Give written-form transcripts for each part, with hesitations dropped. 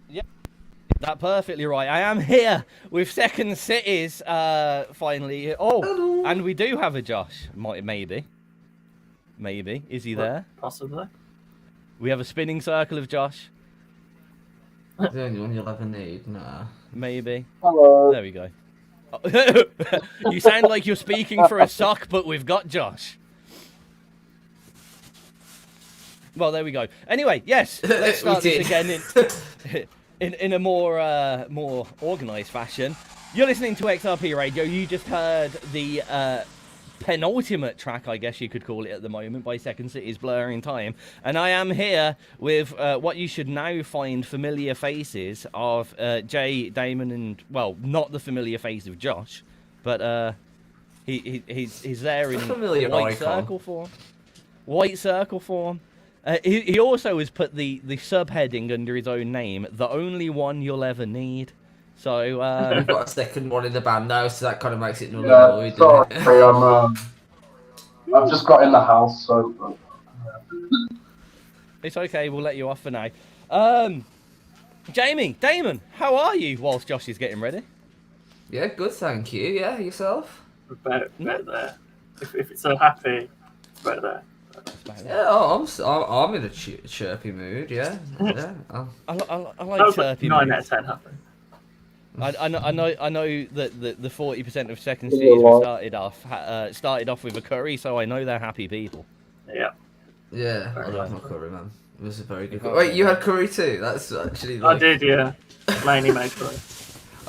Yep, that perfectly right. I am here with Second Cities, finally. Oh, Hello. and we do have a Josh. Maybe. Is he there? Possibly. We have a spinning circle of Josh. The only one you'll ever need, nah. Maybe. Hello. There we go. Oh, you sound like you're speaking for a sock, but we've got Josh. Well, there we go. Anyway, yes, let's start this again in a more organised fashion. You're listening to XRP Radio. You just heard the penultimate track, I guess you could call it at the moment, by Second City's Blurring Time. And I am here with what you should now find familiar faces of Jay, Damon, and, well, not the familiar face of Josh, but he's there in white circle form. White circle form. He also has put the subheading under his own name, the only one you'll ever need. So we've got a second one in the band now, so that kind of makes it null and void. Sorry, I've just got in the house, so it's okay. We'll let you off for now. Damon, how are you? Whilst Josh is getting ready. Yeah, good, thank you. Yeah, yourself? Better there. If it's so happy, it's better there. Yeah, I'm in a chirpy mood. Yeah, yeah. I like chirpy. 9 out of 10 happy. I know that the 40% of Second Cities were started off with a curry, so I know they're happy people. Yeah. Yeah, I love my curry, man. It was a very good curry. Wait, you had curry too? That's actually. I did, yeah. Laney made curry.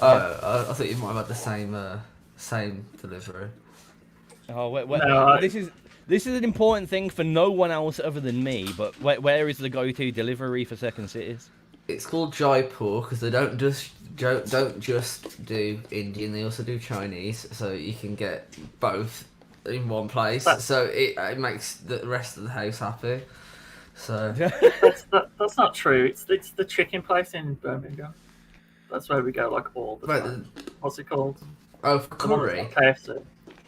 Oh, I thought you might have had the same delivery. Oh, No, this is an important thing for no one else other than me. But where is the go-to delivery for Second Cities? It's called Jaipur because they don't just do Indian; they also do Chinese, so you can get both in one place. So it makes the rest of the house happy. So that's not true. It's the chicken place in Birmingham. That's where we go like all the time. What's it called? Oh, curry. KFC.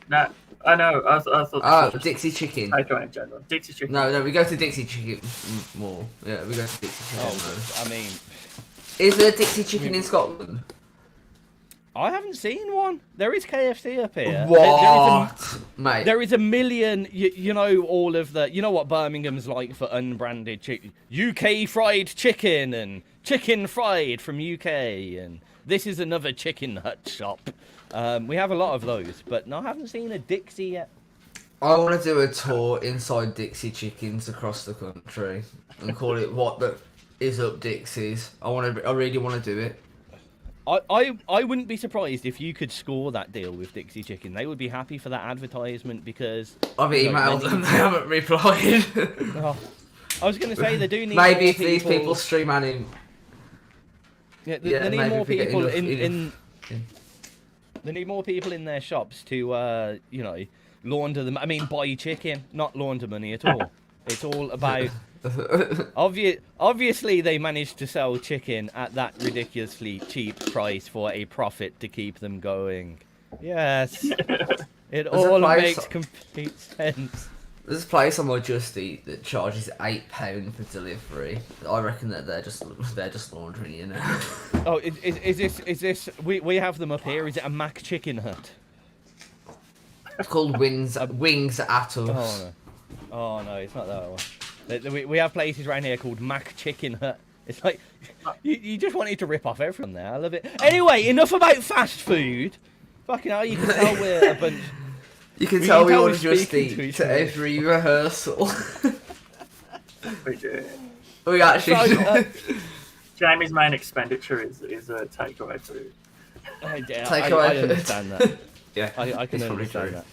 No, I know. I thought. Oh, Dixie Chicken. Takeaway in general. Dixie Chicken. No, we go to Dixie Chicken more. Yeah, we go to Dixie Chicken. Oh, I mean, is there Dixie Chicken in Scotland? I haven't seen one. There is KFC up here. What? Mate. There is a million, you know, all of the, you know what Birmingham's like for unbranded chicken. UK fried chicken and chicken fried from UK. And this is another Chicken Hut shop. We have a lot of those, but no, I haven't seen a Dixie yet. I want to do a tour inside Dixie Chickens across the country and call it What the Is Up Dixie's. I really want to do it. I wouldn't be surprised if you could score that deal with Dixie Chicken. They would be happy for that advertisement because I've emailed them, they haven't replied. Oh, I was going to say they do need maybe more if these people stream anime. Yeah, they need more people They need more people in their shops to, you know, launder them. I mean, buy chicken, not launder money at all. It's all about. Obviously, they managed to sell chicken at that ridiculously cheap price for a profit to keep them going. Yes, it all makes complete sense. There's a place on my Just Eat that charges £8 for delivery. I reckon that they're just laundering you now. Oh, is this? We have them up here. Is it a Mac Chicken Hut? It's called Wings at Us. Oh no, it's not that one. We have places around here called Mac Chicken Hut. It's like you just wanted to rip off everyone there. I love it. Anyway, enough about fast food. Fucking hell, you can tell we're a bunch. You can tell we all Just Eat to every rehearsal. We do. We actually. Jamie's main expenditure is takeaway food. I understand that. Yeah, I can understand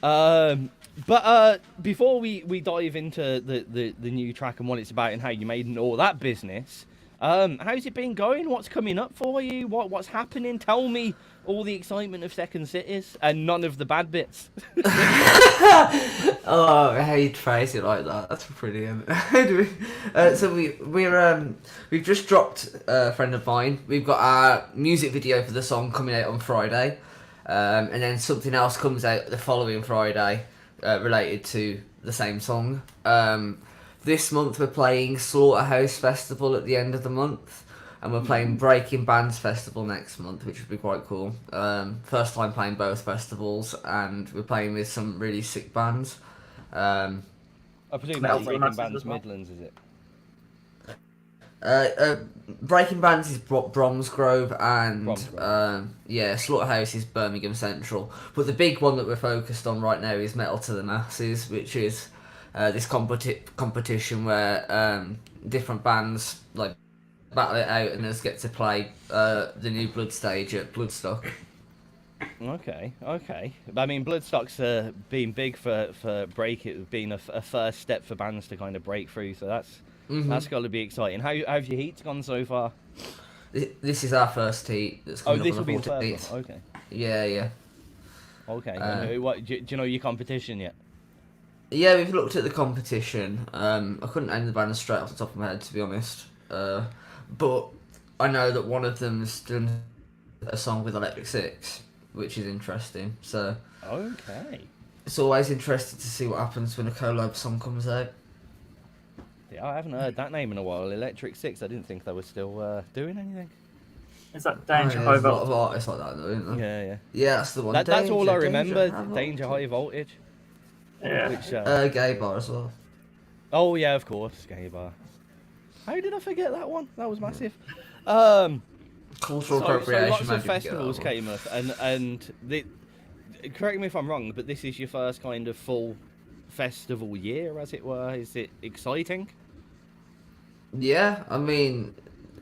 that. But before we dive into the new track and what it's about and how you made and all that business, how's it been going? What's coming up for you? What's happening? Tell me all the excitement of Second Cities and none of the bad bits. Oh, how you phrase it like that? That's brilliant. So we've just dropped a friend of mine. We've got our music video for the song coming out on Friday, and then something else comes out the following Friday. related to the same song. This month we're playing Slaughterhouse Festival at the end of the month, and we're playing Breaking Bands Festival next month, which would be quite cool. First time playing both festivals, and we're playing with some really sick bands. I presume that's Breaking Bands Midlands, is it? Breaking Bands is Bromsgrove, and Bromsgrove. Slaughterhouse is Birmingham Central. But the big one that we're focused on right now is Metal to the Masses, which is this competition where different bands like battle it out and us get to play the new Blood stage at Bloodstock. Okay. I mean, Bloodstock's been big for being a first step for bands to kind of break through. So that's got to be exciting. How've your heats gone so far? This is our first heat. That's coming this up will on be the first one. Okay. Yeah. Okay. Do you know your competition yet? Yeah, we've looked at the competition. I couldn't name the band straight off the top of my head, to be honest. But I know that one of them's done a song with Electric Six, which is interesting. So okay, it's always interesting to see what happens when a collab song comes out. Yeah, I haven't heard that name in a while. Electric Six. I didn't think they were still doing anything. Is that Danger High There's a lot of Voltage? artists like that, though, isn't there? Yeah. Yeah, that's the one. That's all I remember. Danger, Danger High Voltage. Yeah. Which, Gay Bar as well. Oh yeah, of course, Gay Bar. How did I forget that one? That was massive. Cultural appropriation. So lots of festivals came up, and correct me if I'm wrong, but this is your first kind of full festival year, as it were. Is it exciting? Yeah, I mean,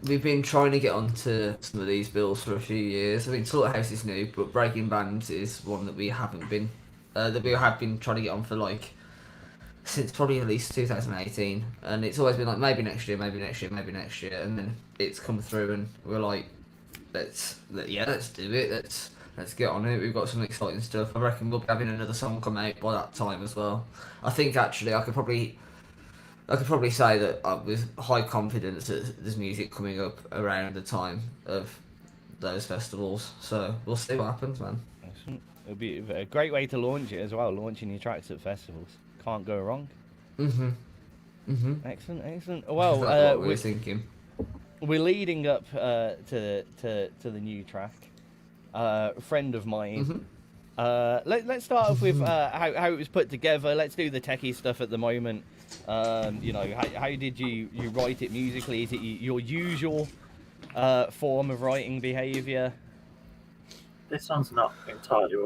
we've been trying to get onto some of these bills for a few years. I mean, Slaughterhouse is new, but Breaking Bands is one that we haven't been, that we have been trying to get on for since probably at least 2018, and it's always been like maybe next year, and then it's come through, and we're like, let's do it, let's get on it. We've got some exciting stuff. I reckon we'll be having another song come out by that time as well. I think actually I could probably say that with high confidence that there's music coming up around the time of those festivals. So we'll see what happens, man. It'll be a great way to launch it as well. Launching your tracks at festivals can't go wrong. Excellent. Well, what we're thinking. We're leading up to the new track. A friend of mine. Let's start off with how it was put together. Let's do the techie stuff at the moment. How did you write it musically? Is it your usual form of writing behaviour? This one's not entirely.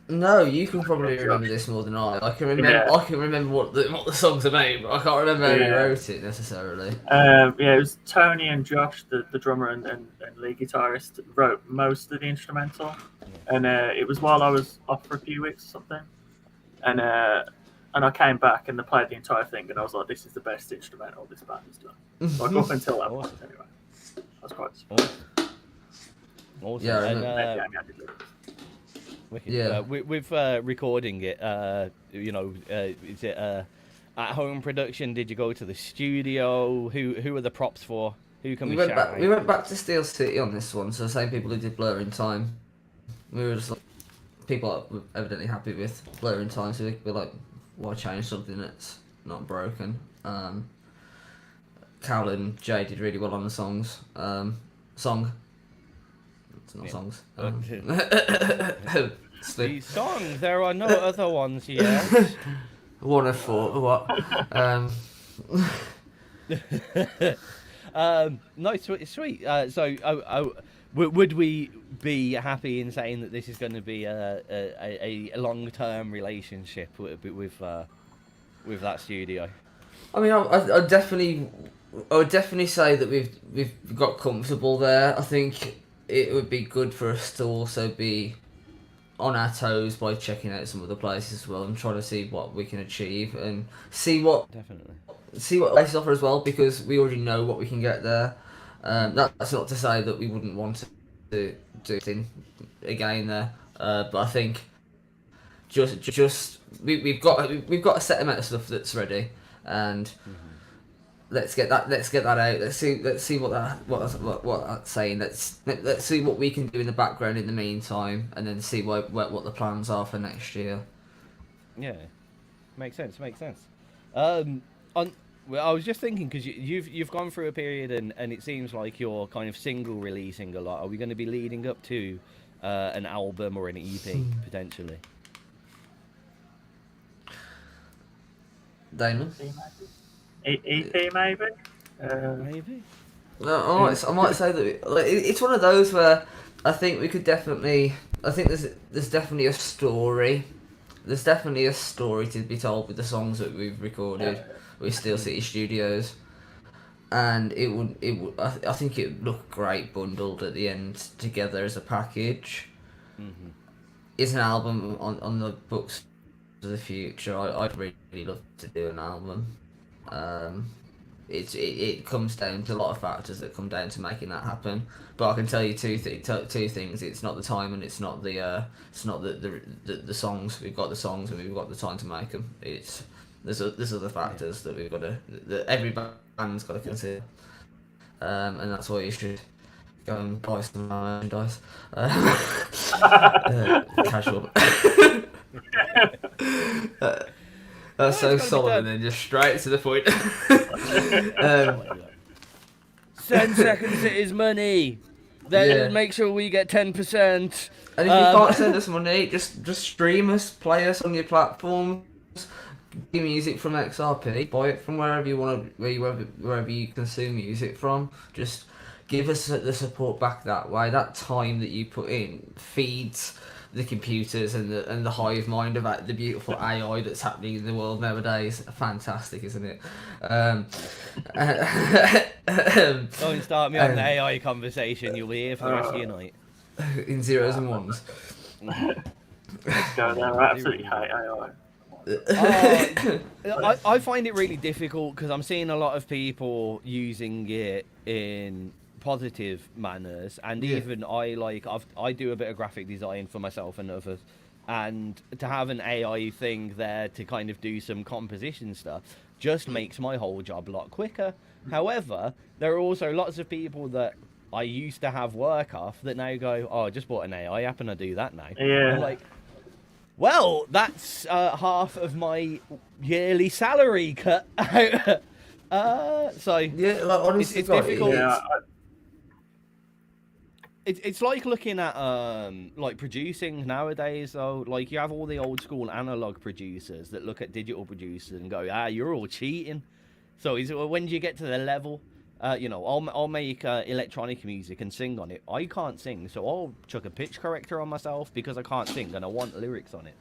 No, you can probably remember this more than I. I can remember. Yeah. I can remember what the songs are made, but I can't remember how you wrote it necessarily. It was Tony and Josh, the drummer and lead guitarist, wrote most of the instrumental, and it was while I was off for a few weeks or something, and I came back and they played the entire thing, and I was like, this is the best instrumental this band has done. Like up until that point, anyway. I was quite awesome. Yeah, and, with recording it, is it at home production? Did you go to the studio? Who are the props for? Who can we shout out? We went back to Steel City on this one, so the same people who did Blur in Time. We were just like, people that were evidently happy with Blur in Time, so we were like, why change something that's not broken? Cal and Jay did really well on the songs. It's not songs. These songs, there are no other ones yet. One of four. What? No, sweet. Would we be happy in saying that this is going to be a long-term relationship with that studio? I mean, I would definitely say that we've got comfortable there. I think it would be good for us to also be on our toes by checking out some other places as well and trying to see what we can achieve and see what places offer as well, because we already know what we can get there. That's not to say that we wouldn't want to do it again there, but I think we've got a set amount of stuff that's ready, and let's get that out. Let's see what that's saying. Let's see what we can do in the background in the meantime, and then see what the plans are for next year. Yeah, makes sense. Well, I was just thinking because you've gone through a period and it seems like you're kind of single releasing a lot. Are we going to be leading up to an album or an EP potentially? Damon? EP maybe? Maybe. No, I might say that it's one of those where I think we could definitely. I think there's definitely a story. There's definitely a story to be told with the songs that we've recorded with Steel City Studios, and it would. I think it would look great bundled at the end together as a package. Mm-hmm. It's an album on the books for the future. I'd really love to do an album. It comes down to a lot of factors that come down to making that happen. But I can tell you two things. It's not the time, and it's not the songs. We've got the songs, and we've got the time to make them. There's other factors that we've got that every band's got to consider, and that's why you should go and buy some merchandise. Casual. That's so solid, and then just straight to the point. 10 seconds it is money. Then make sure we get 10%. And if you can't send us money, just stream us, play us on your platforms. Get music from XRP, buy it from wherever you want to, wherever you consume music from. Just give us the support back that way. That time that you put in feeds the computers and the hive mind about the beautiful AI that's happening in the world nowadays. Fantastic, isn't it? Don't start me on the AI conversation. You'll be here for the rest of your night. In zeros and ones. Let's go there. I absolutely hate AI. I find it really difficult because I'm seeing a lot of people using it in positive manners, and even I do a bit of graphic design for myself and others, and to have an AI thing there to kind of do some composition stuff just makes my whole job a lot quicker. However, there are also lots of people that I used to have work off that now go, oh, I just bought an AI app and I do that now. Yeah. I'm like, well, that's half of my yearly salary cut out. So yeah, like honestly, it's difficult. Yeah, It's like looking at like producing nowadays though. Like you have all the old school analog producers that look at digital producers and go, you're all cheating. So when do you get to the level? I'll make electronic music and sing on it. I can't sing, so I'll chuck a pitch corrector on myself because I can't sing and I want lyrics on it.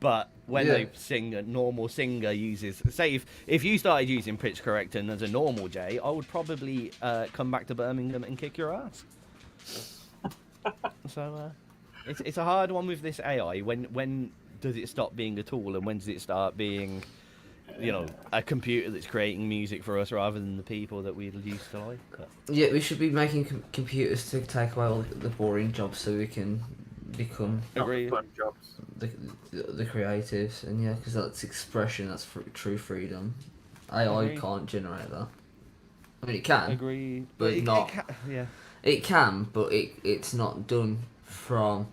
But when they sing, a normal singer uses... Say, if you started using pitch correcting as a normal J, I would probably come back to Birmingham and kick your ass. So, it's a hard one with this AI. When does it stop being a tool, and when does it start being, a computer that's creating music for us rather than the people that we used to like? Yeah, we should be making computers to take away all the boring jobs so we can become... fun jobs. The creatives, and because that's expression, that's true freedom. AI can't generate that. I mean, it can. Agreed. But not. It can, but it's not done from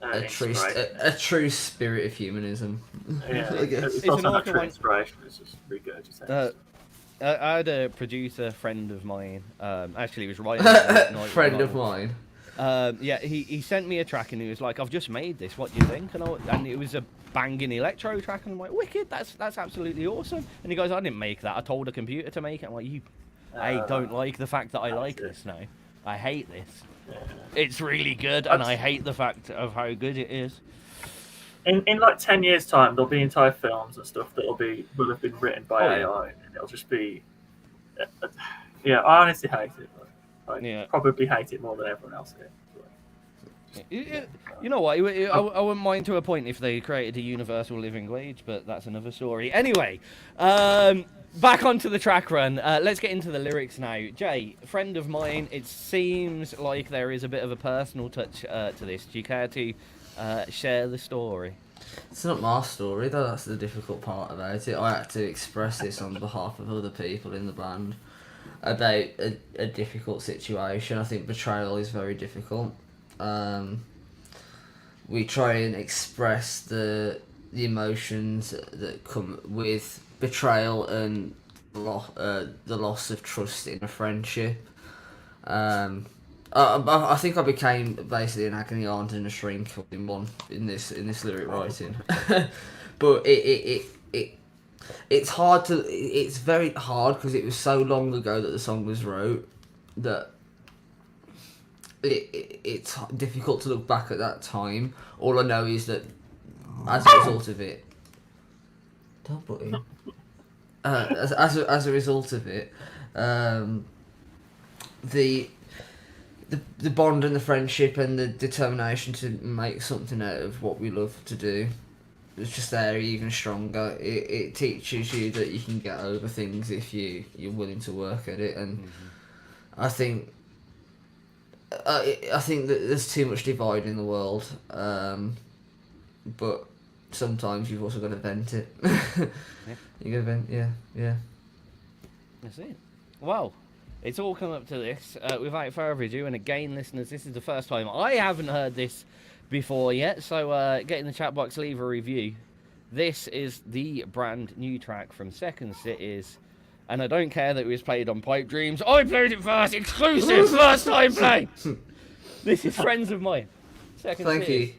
a true spirit of humanism. Yeah, It's it's also an not true awkward inspiration. It's just regurgitated. I had a producer friend of mine. Actually, he was writing. At night Friend of mine. He sent me a track and he was like, "I've just made this. What do you think?" And it was a banging electro track, and I'm like, "Wicked! That's absolutely awesome." And he goes, "I didn't make that. I told a computer to make it." I'm like, I don't like the fact that I like this now. I hate this. Yeah. It's really good, and I hate the fact of how good it is. In like 10 years' time, there'll be entire films and stuff that will have been written by AI, and it'll just be. I honestly hate it. I probably hate it more than everyone else here. You know what? I wouldn't mind to a point if they created a universal living wage, but that's another story. Anyway, back onto the track run. Let's get into the lyrics now. Jay, friend of mine, it seems like there is a bit of a personal touch to this. Do you care to share the story? It's not my story though, that's the difficult part about it. I had to express this on behalf of other people in the band about a difficult situation. I think betrayal is very difficult. We try and express the emotions that come with betrayal and the loss of trust in a friendship. I think I became basically an agony aunt and a shrink in this lyric writing, but it's hard to. It's very hard because it was so long ago that the song was wrote that it's difficult to look back at that time. All I know is that as a result of it, as a result of it, the bond and the friendship and the determination to make something out of what we love to do is just there even stronger. It teaches you that you can get over things if you're willing to work at it, and I think that there's too much divide in the world, but sometimes you've also got to vent it. You got to vent, yeah. That's it. Well, it's all come up to this. Without further ado, and again, listeners, this is the first time I haven't heard this before yet, so get in the chat box, leave a review. This is the brand new track from Second Cities, and I don't care that it was played on Pipe Dreams. I played it first, exclusive, first time play. This is Friends of Mine. Second Thank Cities. you.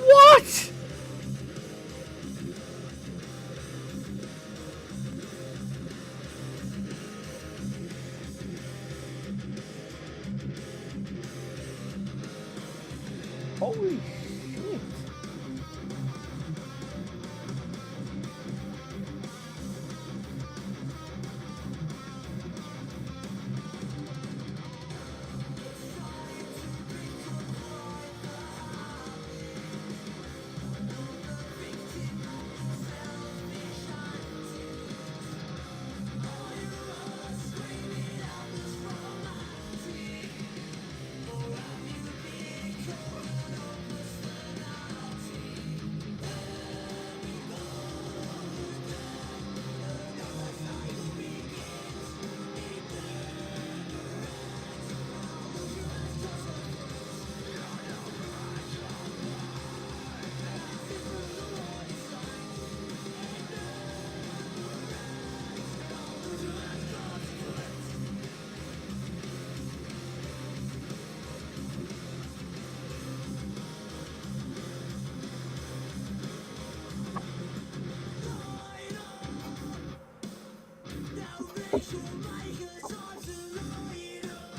What? Holy shit.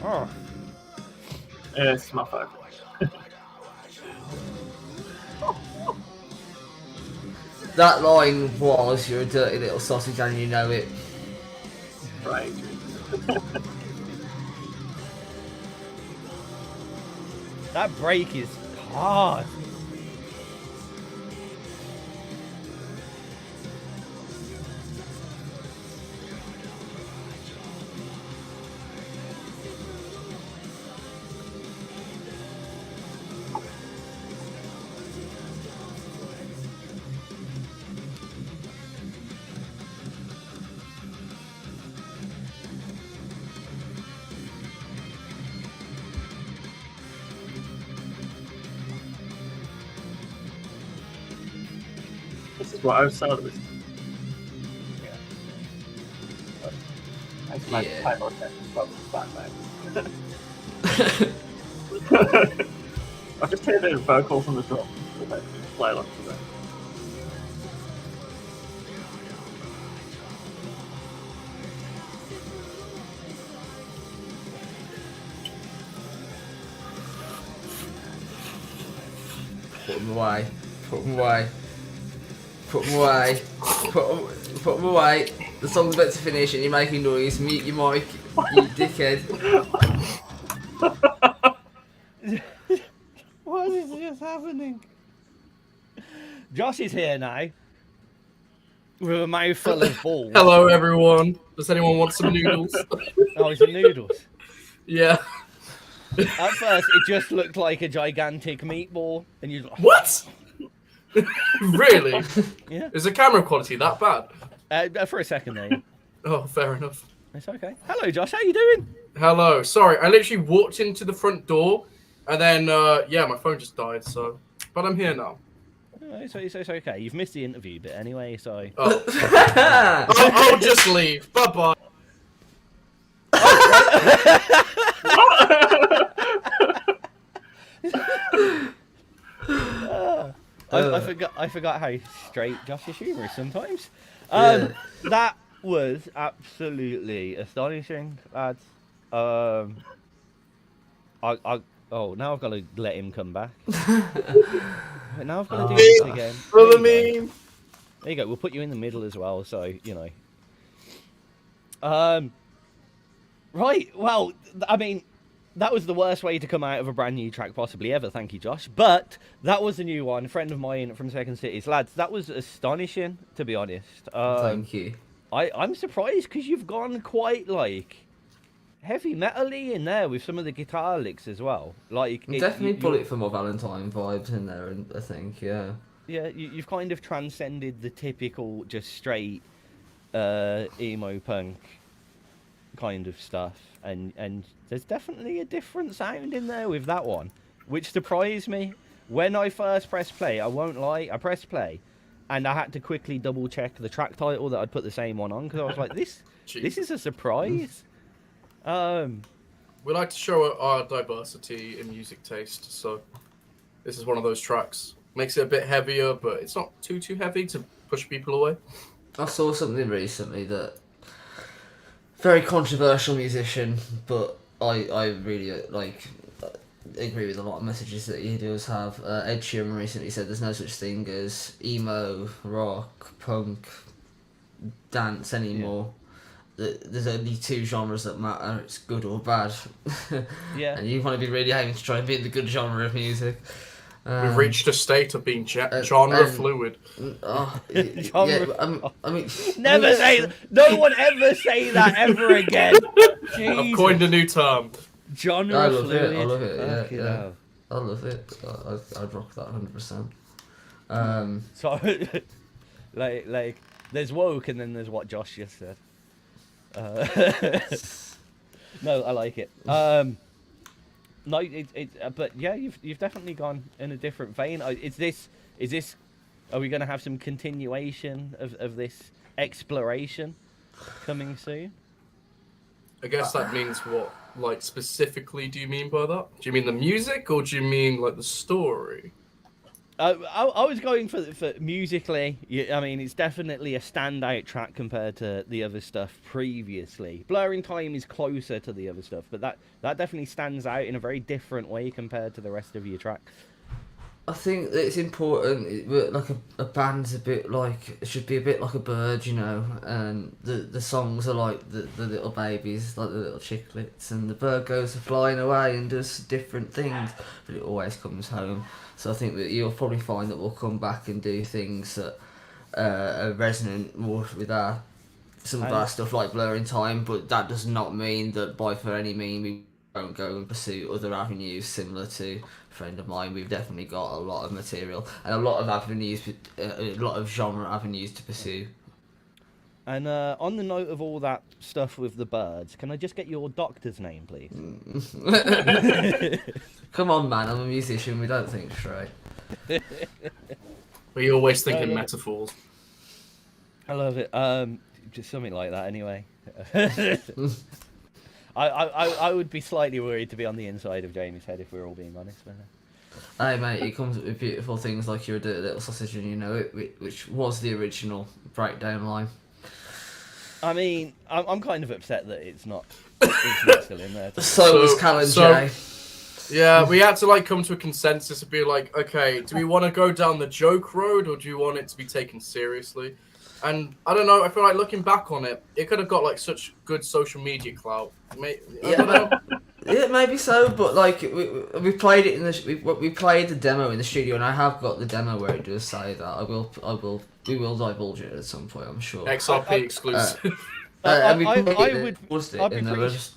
Oh. It's my favourite. That line was, "You're a dirty little sausage and you know it." Right. That break is hard. This is what I was saying. Yeah. That's my Yeah. title attention from Batman. I just hear the vocals on the drum. Play along to that. Put them away. Put them away. Put them away. Put them away. The song's about to finish and you're making noise. Mute your mic, you dickhead. What is just happening? Josh is here now with a mouthful of balls. Hello, everyone. Does anyone want some noodles? Oh, it's a noodles. Yeah. At first, it just looked like a gigantic meatball, and you. What? Really? Yeah. Is the camera quality that bad? For a second there. Oh, fair enough. It's okay. Hello, Josh. How you doing? Hello. Sorry, I literally walked into the front door, and then yeah, my phone just died. So, but I'm here now. Oh, it's okay. You've missed the interview bit anyway, so. Oh. I'll just leave. Bye bye. I forgot how straight Josh's humour is sometimes. Yeah. That was absolutely astonishing, lads. Now I've got to let him come back. Now I've got to do this again. There you go. We'll put you in the middle as well, so you know. Right. Well, I mean, that was the worst way to come out of a brand new track possibly ever. Thank you, Josh. But that was a new one. A friend of mine from Second Cities, lads. That was astonishing, to be honest. Thank you. I'm surprised because you've gone quite like heavy metal-y in there with some of the guitar licks as well. Like Definitely Bullet for My Valentine vibes in there, and I think, yeah. Yeah, you've kind of transcended the typical just straight emo punk kind of stuff, and there's definitely a different sound in there with that one, which surprised me. When I first pressed play, I won't lie, I pressed play, and I had to quickly double check the track title that I'd put the same one on, because I was like, this is a surprise. We like to show our diversity in music taste, so this is one of those tracks. Makes it a bit heavier, but it's not too heavy to push people away. I saw something recently that very controversial musician, but I really agree with a lot of messages that he does have. Ed Sheeran recently said there's no such thing as emo, rock, punk, dance anymore. Yeah. There's only two genres that matter. It's good or bad. Yeah. And you want to be really aiming to try and be in the good genre of music. We've reached a state of being genre fluid. I mean, never say that. No one ever say that ever again. I've coined a new term. Genre I love fluid. it. I love it. Okay, Yeah. no. I love it. I'd rock that 100%. So, like, there's woke, and then there's what Josh just said. No, I like it. No, but yeah, you've definitely gone in a different vein. Is this? Are we going to have some continuation of this exploration coming soon? I guess that means what? Like, specifically, do you mean by that? Do you mean the music, or do you mean like the story? I was going for musically. I mean, it's definitely a standout track compared to the other stuff previously. Blurring Time is closer to the other stuff, but that definitely stands out in a very different way compared to the rest of your tracks. I think that it's important. Like a band's a bit like, it should be a bit like a bird, you know. And the songs are like the little babies, like the little chicklets, and the bird goes flying away and does different things, but it always comes home. So I think that you'll probably find that we'll come back and do things that are resonant more with some of our stuff, like Blurring Time. But that does not mean that for any means we won't go and pursue other avenues similar to a friend of mine. We've definitely got a lot of material and a lot of avenues, a lot of genre avenues to pursue. And on the note of all that stuff with the birds, can I just get your doctor's name, please? Come on, man, I'm a musician, we don't think straight. We always think in metaphors. I love it. Just something like that, anyway. I would be slightly worried to be on the inside of Jamie's head if we're all being honest. Hey, mate, it comes with beautiful things like you're a dirty little sausage and you know it, which was the original breakdown line. I mean, I'm kind of upset that it's not still in there. So was Callan J. Yeah, we had to like come to a consensus and be like, okay, do we want to go down the joke road or do you want it to be taken seriously? And I don't know, I feel like looking back on it, it could have got like such good social media clout. I don't know. Yeah, maybe so, but like we played it in we played the demo in the studio, and I have got the demo where it does say that. We will divulge it at some point, I'm sure. XRP exclusive. And we I paused I'd it, be and they pretty were just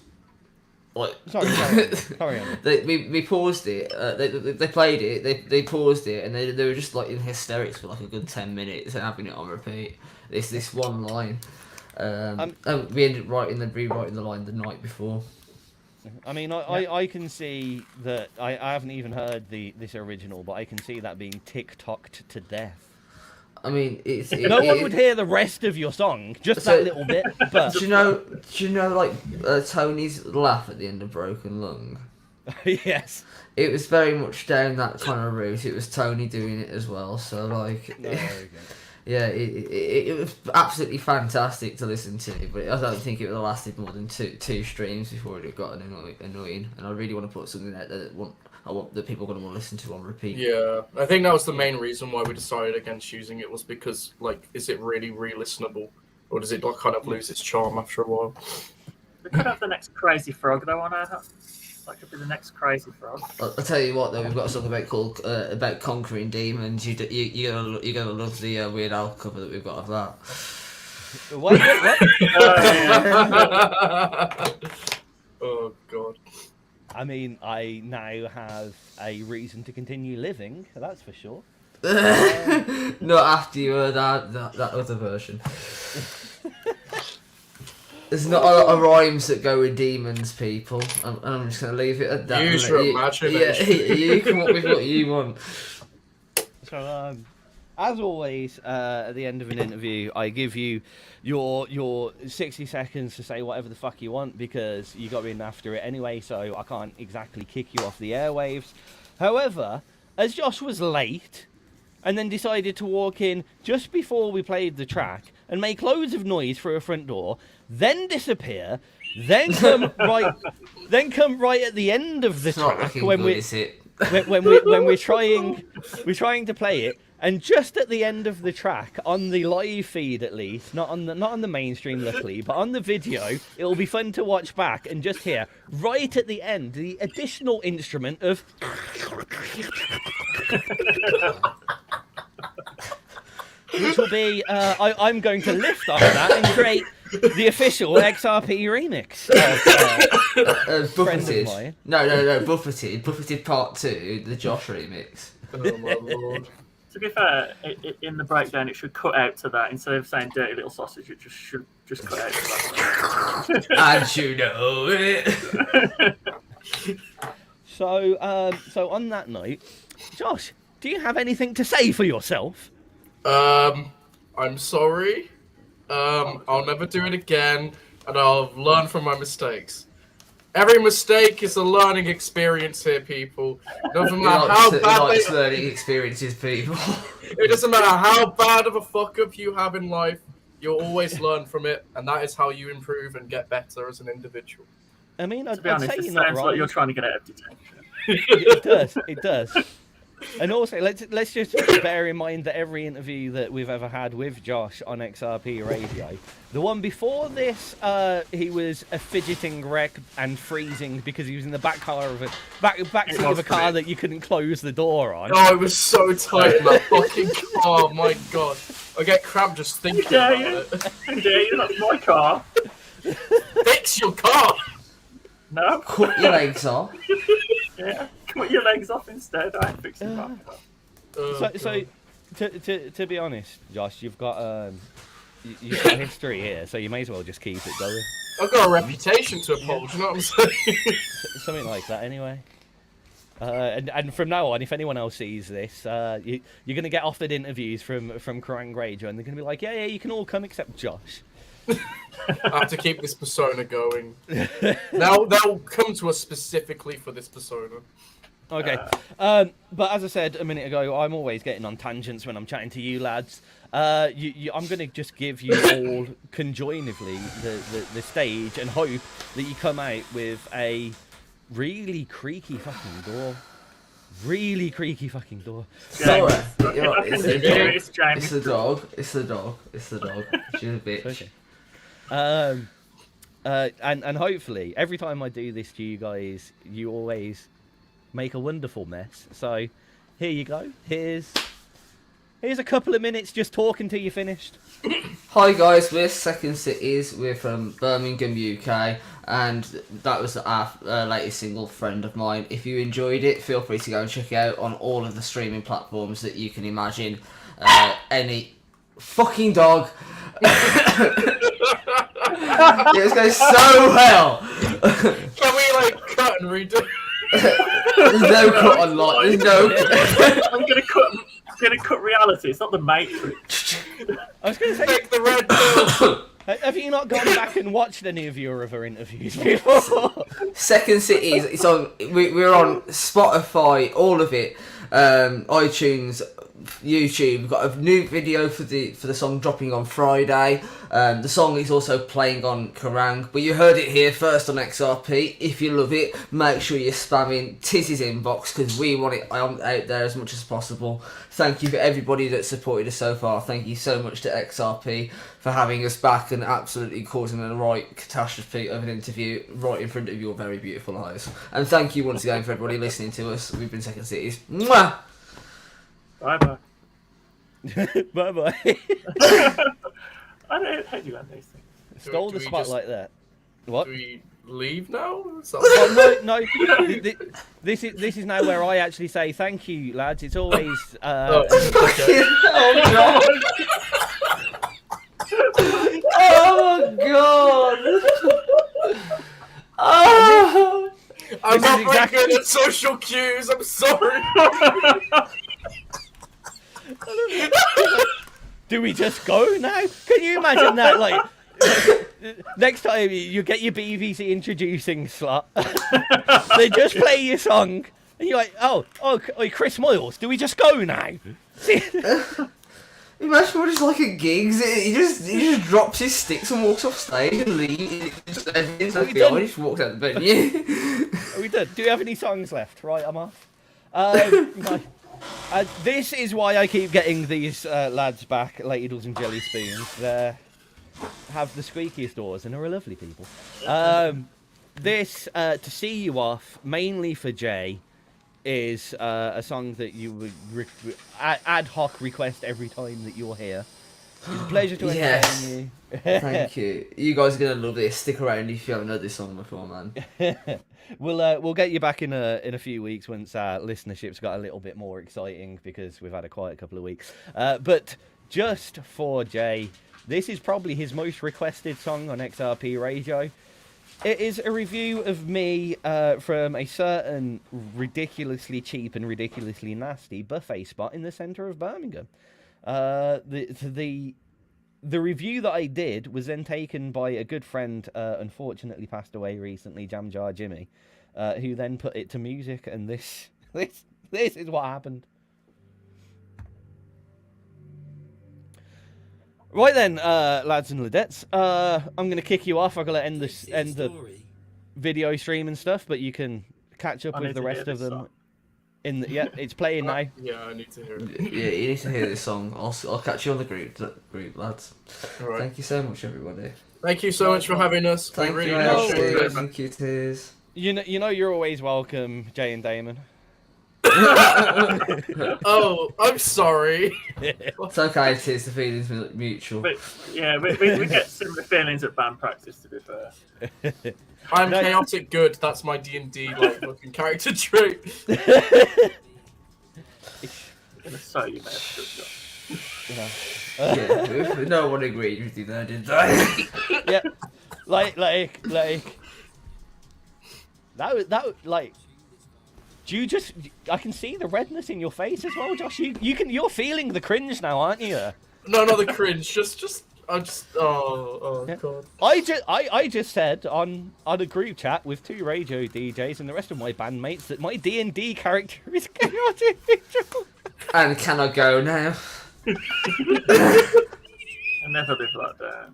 like. Sorry, carry on. We paused it. They played it. They paused it, and they were just like in hysterics for like a good 10 minutes and having it on repeat. This one line. And we ended up rewriting the line the night before. I mean, I can see that. I haven't even heard this original, but I can see that being TikToked to death. I mean, no one would hear the rest of your song, just that little bit. But do you know, like Tony's laugh at the end of Broken Lung? Yes. It was very much down that kind of route. It was Tony doing it as well. So like, yeah, it was absolutely fantastic to listen to. But I don't think it would have lasted more than two streams before it got annoying. And I really want to put something out there that people are going to want to listen to on repeat. Yeah, I think that was the main reason why we decided against using it, was because, like, is it really re-listenable? Or does it like kind of lose its charm after a while? We could have the next Crazy Frog though on our that could be the next Crazy Frog. I'll tell you what though, we've got a song about conquering demons. You're gonna love the Weird Al cover that we've got of that. What? Oh god. I mean, I now have a reason to continue living. That's for sure. Not after you heard that other version. There's not a lot of rhymes that go with demons, people. I'm just going to leave it at that. Use your imagination. Yeah, you come up with what you want. So, as always, at the end of an interview, I give you your 60 seconds to say whatever the fuck you want, because you got in after it anyway, so I can't exactly kick you off the airwaves. However, as Josh was late and then decided to walk in just before we played the track and make loads of noise through a front door, then disappear, then come right at the end of the track when we're trying to play it, and just at the end of the track on the live feed, at least not on the mainstream luckily, but on the video, it'll be fun to watch back and just hear right at the end the additional instrument of which will be I'm going to lift off that and create the official XRP remix of Buffeted. No, Buffeted Part 2, the Josh remix. Oh my lord. To be fair, in the breakdown, it should cut out to that. Instead of saying "dirty little sausage," it should cut out to that. And you know it. So on that note, Josh, do you have anything to say for yourself? I'm sorry. I'll never do it again, and I'll learn from my mistakes. Every mistake is a learning experience here, people. Doesn't matter how bad learning experiences, people. It doesn't matter how bad of a fuck up you have in life. You'll always learn from it, and that is how you improve and get better as an individual. I mean, to be honest, it sounds like you're trying to get out of detention. It does. And also, let's just bear in mind that every interview that we've ever had with Josh on XRP Radio, the one before this, he was a fidgeting wreck and freezing because he was in the back seat of a car that you couldn't close the door on. Oh, it was so tight in that fucking car. My god, I get cramped just thinking about it. How dare you? That's my car. Fix your car. No. Cut your legs off. Yeah. Cut your legs off instead. I ain't fixing my car. So, to be honest, Josh, you've got you've got history here, so you may as well just keep it going. I've got a reputation to uphold. You know what I'm saying? Something like that, anyway. And from now on, if anyone else sees this, you're going to get offered interviews from Kerrang Radio, and they're going to be like, yeah, you can all come except Josh. I have to keep this persona going. They'll come to us specifically for this persona. Okay. But as I said a minute ago, I'm always getting on tangents when I'm chatting to you lads. I'm going to just give you all conjoinively the stage and hope that you come out with a really creaky fucking door. Really creaky fucking door. Sorry. It's James. It's the dog. She's a bitch. Okay. And hopefully, every time I do this to you guys, you always make a wonderful mess. So, here you go. Here's a couple of minutes just talking till you're finished. Hi guys, we're Second Cities. We're from Birmingham, UK, and that was our latest single, Friend of Mine. If you enjoyed it, feel free to go and check it out on all of the streaming platforms that you can imagine. Any fucking dog. It was going so well. Can we like cut and redo? There's no cut on lot. There's no. I'm gonna cut reality. It's not the Matrix. I was going to say, Take the red pill. have you not gone back and watched any of your other interviews before? Second Cities. It's on. We're on Spotify, all of it, iTunes, YouTube. We've got a new video for the song dropping on Friday. The song is also playing on Kerrang, but you heard it here first on XRP. If you love it, make sure you're spamming Tizzy's inbox because we want it out there as much as possible. Thank you for everybody that supported us so far. Thank you so much to XRP for having us back and absolutely causing a right catastrophe of an interview right in front of your very beautiful eyes. And thank you once again for everybody listening to us. We've been Second Cities. Mwah! Bye bye. Bye bye. I don't hate you on these things. Stole the spotlight there. What? Do we leave now? Oh, no. This is now where I actually say thank you, lads. It's always. Oh god! Oh god! Oh! I'm This not is very exactly- good at social cues. I'm sorry. Do we just go now? Can you imagine that? Like, next time you get your BBC introducing slot, they just play your song, and you're like, oh, Chris Moyles. Do we just go now? Imagine what it's like at gigs. He just drops his sticks and walks off stage and leaves. Everything's like he just walks out the venue. Are we done? Do we have any songs left? Right, I'm off. Right. This is why I keep getting these lads back, Ladles and Jelly Spoons. They have the squeakiest doors and are lovely people. This, To See You Off, mainly for Jay, is a song that you would ad hoc request every time that you're here. It's a pleasure to entertain you. Thank you. You guys are gonna love this. Stick around if you haven't heard this song before, man. We'll get you back in a few weeks once our listenership's got a little bit more exciting because we've had a quiet couple of weeks. But just for Jay, this is probably his most requested song on XRP Radio. It is a review of me from a certain ridiculously cheap and ridiculously nasty buffet spot in the centre of Birmingham. The review that I did was then taken by a good friend, unfortunately passed away recently, Jam Jar Jimmy, who then put it to music, and this is what happened. Right then, lads and ladettes, I'm going to kick you off. I've got to end the video stream and stuff, but you can catch up with the rest of them. Yeah, it's playing now. Yeah, I need to hear it. Yeah, you need to hear this song. I'll catch you on the group lads. Right. Thank you so much, everybody. Thank you so much for having us. Thank we really you, appreciate it. Thank you, Tiz. You know you're always welcome, Jay and Damon. Oh, I'm sorry. It's okay, Tiz. The feelings are mutual. But, yeah, we get similar feelings at band practice, to be fair. I'm chaotic good. That's my D&D like fucking character trait. I'm gonna sew you, mate. Yeah, no one agreed with you there, did they? Yeah, like that like. Do you just? I can see the redness in your face as well, Josh. You're feeling the cringe now, aren't you? No, not the cringe. Oh god. I just said on a group chat with 2 radio DJs and the rest of my bandmates that my D&D character is chaotic. And can I go now? I never live like that.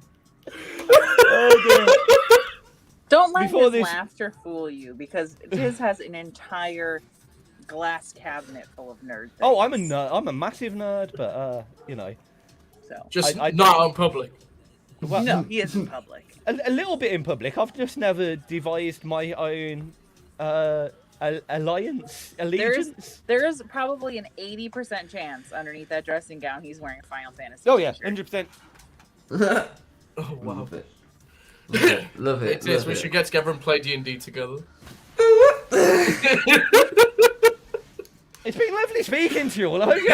Oh, dear. Don't let Before his this- laughter fool you, because Tiz has an entire glass cabinet full of nerd things. Oh, I'm a nerd. I'm a massive nerd, but you know. So Just I- not on public. Well, No, he is in public. a little bit in public. I've just never devised my own allegiance. There is probably an 80% chance underneath that dressing gown he's wearing a Final Fantasy. Oh yeah, t-shirt. 100%. Oh wow. Love it. Love it. Love it. It is. love We it. should get together and play D&D together. It's been lovely speaking to you all. I hope you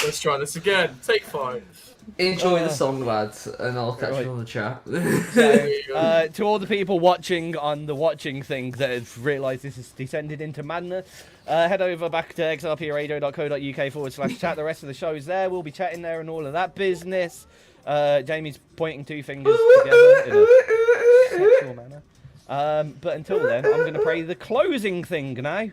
Let's try this again. Take 5. Enjoy the song, lads, and I'll catch Right. you on the chat. To all the people watching on the watching thing that have realised this has descended into madness, head over back to xrpradio.co.uk/chat. The rest of the show is there. We'll be chatting there and all of that business. Jamie's pointing 2 fingers together in a sexual manner. But until then, I'm going to play the closing thing now.